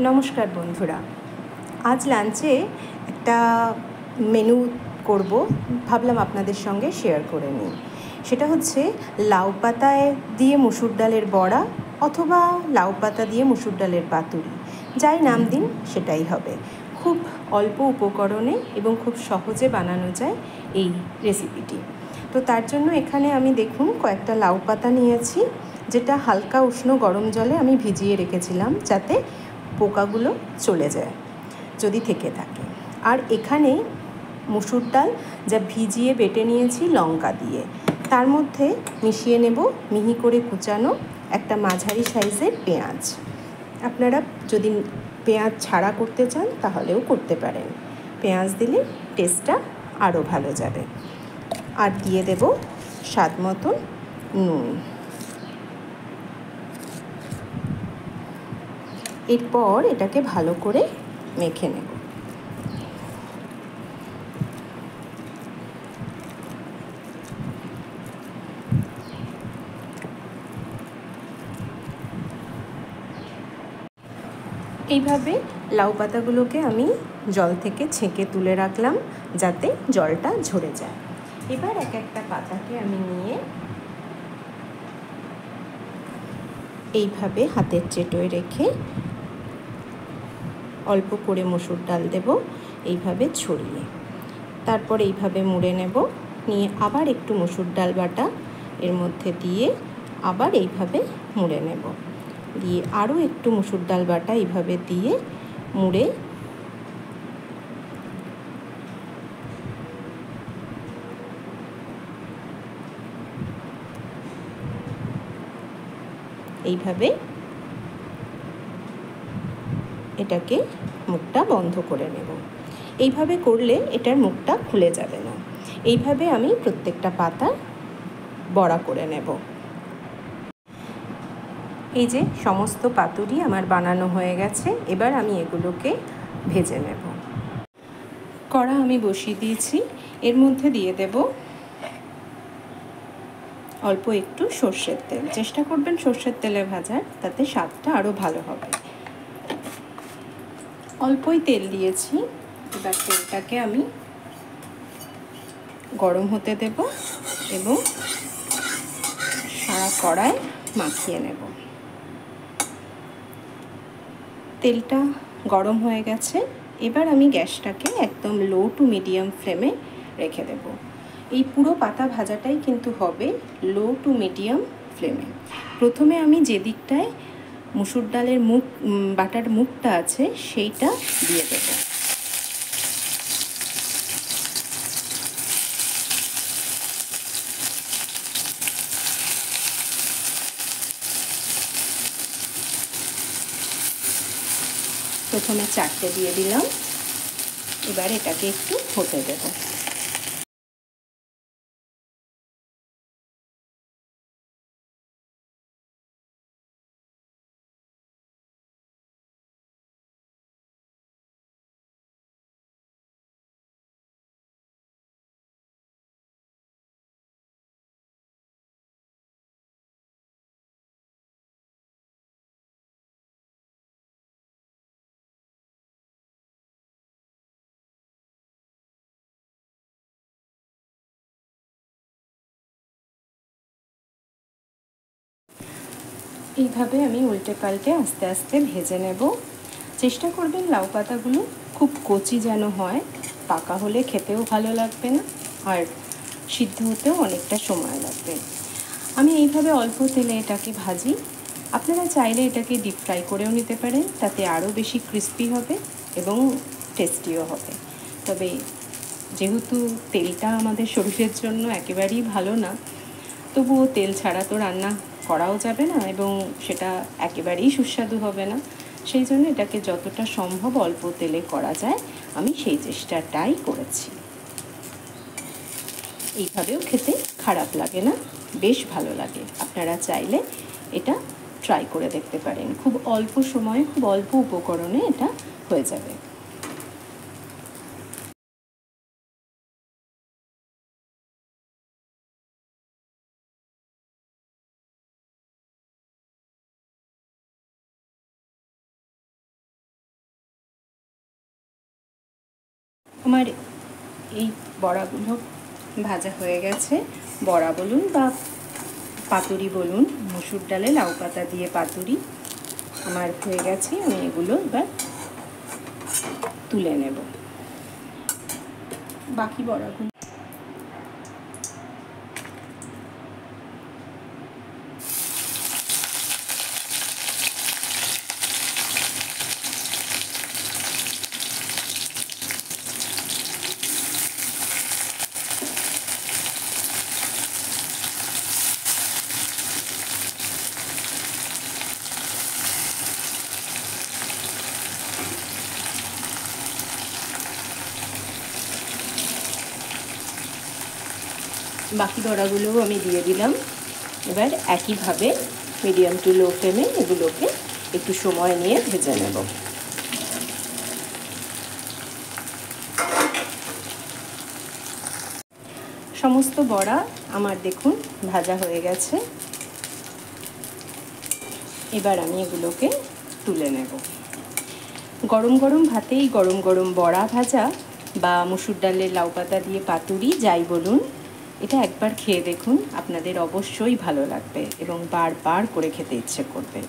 নমস্কার বন্ধুরা, আজ লাঞ্চে একটা মেনু করব, ভাবলাম আপনাদের সঙ্গে শেয়ার করে নিই। সেটা হচ্ছে লাউ পাতায় দিয়ে মুসুর ডালের বড়া অথবা লাউ পাতা দিয়ে মুসুর ডালের পাতুরি, যাই নাম দিন সেটাই হবে। খুব অল্প উপকরণে এবং খুব সহজে বানানো যায় এই রেসিপিটি। তো তার জন্য এখানে আমি দেখুন কয়েকটা লাউ পাতা নিয়েছি, যেটা হালকা উষ্ণ গরম জলে আমি ভিজিয়ে রেখেছিলাম যাতে পোকাগুলো চলে যায় যদি থেকে থাকে। আর এখানে মুসুর ডাল যা ভিজিয়ে বেটে নিয়েছি লঙ্কা দিয়ে, তার মধ্যে মিশিয়ে নেব মিহি করে কুচানো একটা মাঝারি সাইজের পেঁয়াজ। আপনারা যদি পেঁয়াজ ছাড়া করতে চান তাহলেও করতে পারেন, পেঁয়াজ দিলে টেস্টটা আরও ভালো যাবে। আর দিয়ে দেব স্বাদ মতন নুন। এরপর এটাকে ভালো করে মেখে নেব। এইভাবে লাউ পাতাগুলোকে আমি জল থেকে ছেঁকে তুলে রাখলাম যাতে জলটা ঝরে যায়। এবার এক একটা পাতাকে আমি নিয়ে এইভাবে হাতের চেটোয় রেখে অল্প করে মসুর ডাল দেব এইভাবে ছড়িয়ে, তারপর এইভাবে মুড়ে নেব, নিয়ে আবার একটু মসুর ডাল বাটা এর মধ্যে দিয়ে আবার এইভাবে মুড়ে নেব, দিয়ে আরও একটু মসুর ডাল বাটা এইভাবে দিয়ে মুড়ে এইভাবে এটাকে মুখটা বন্ধ করে নেব। এইভাবে করলে এটার মুখটা খুলে যাবে না। এইভাবে আমি প্রত্যেকটা পাতা বড়া করে নেব। এই যে সমস্ত পাতুরি আমার বানানো হয়ে গেছে, এবার আমি এগুলোকে ভেজে নেব। কড়া আমি বসিয়ে দিয়েছি, এর মধ্যে দিয়ে দেব অল্প একটু সর্ষের তেল। চেষ্টা করবেন সর্ষের তেলে ভাজার, তাতে স্বাদটা আরও ভালো হবে। অল্পই তেল দিয়েছি, এবার তেলটাকে আমি গরম হতে দেব এবং সারা কড়ায় মাখিয়ে নেব। তেলটা গরম হয়ে গেছে, এবার আমি গ্যাসটাকে একদম লো টু মিডিয়াম ফ্লেমে রেখে দেব। এই পুরো পাতা ভাজাটাই কিন্তু হবে লো টু মিডিয়াম ফ্লেমে। প্রথমে আমি যে দিকটায় মুসুর ডালের বাটার মুখটা আছে সেইটা দিয়ে দেব। প্রথমে 4টে দিয়ে দিলাম, এবার এটাকে একটু হতে দেব। এইভাবে আমি উল্টে পাল্টে আস্তে আস্তে ভেজে নেব। চেষ্টা করবেন লাউ পাতাগুলো খুব কচি যেন হয়, পাকা হলে খেতেও ভালো লাগবে না আর সিদ্ধ হতেও অনেকটা সময় লাগবে। আমি এইভাবে অল্প তেলে এটাকে ভাজি। আপনারা চাইলে এটাকে ডিপ ফ্রাই করেও নিতে পারেন, তাতে আরও বেশি ক্রিস্পি হবে এবং টেস্টিও হবে। তবে যেহেতু তেলটা আমাদের শরীরের জন্য একেবারেই ভালো না, তবুও তেল ছাড়া তো রান্না করাও যাবে না এবং সেটা একেবারেই সুস্বাদু হবে না। সেই জন্য এটাকে যতটা সম্ভব অল্প তেলে করা যায় আমি সেই চেষ্টাটাই করেছি। এইভাবেও খেতে খারাপ লাগে না, বেশ ভালো লাগে। আপনারা চাইলে এটা ট্রাই করে দেখতে পারেন। খুব অল্প সময়ে খুব অল্প উপকরণে এটা হয়ে যাবে। আমার এই বড়াগুলো ভাজা হয়ে গেছে। বড়া বলুন বা পাতুরি বলুন, মসুর ডালে লাউ পাতা দিয়ে পাতুরি আমার হয়ে গেছে। আমি এগুলো এবার তুলে নেব। বাকি বড়াগুলো বড়াগুলোও আমি দিয়ে দিলাম। এবার একইভাবে মিডিয়াম টু লো ফ্লেমে এগুলোকে একটু সময় নিয়ে ভেজে নেব। সমস্ত বড়া আমার দেখুন ভাজা হয়ে গেছে। এবার আমি এগুলোকে তুলে নেব। গরম গরম ভাতেই গরম গরম বড়া ভাজা বা মসুর ডালের লাউ পাতা দিয়ে পাতুরি যাই বলুন, এটা একবার খেয়ে দেখুন, আপনাদের অবশ্যই ভালো লাগবে এবং বারবার করে খেতে ইচ্ছে করবে।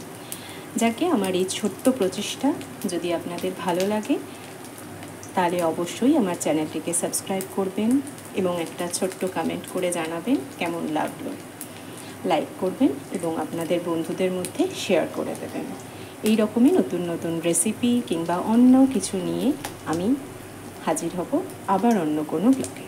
যাকে আমার এই ছোট্ট প্রচেষ্টা যদি আপনাদের ভালো লাগে তাহলে অবশ্যই আমার চ্যানেলটিকে সাবস্ক্রাইব করবেন এবং একটা ছোট্ট কমেন্ট করে জানাবেন কেমন লাগলো। লাইক করবেন এবং আপনাদের বন্ধুদের মধ্যে শেয়ার করে দেবেন। এই রকমই নতুন নতুন রেসিপি কিংবা অন্য কিছু নিয়ে আমি হাজির হব আবার অন্য কোনো ব্লগে।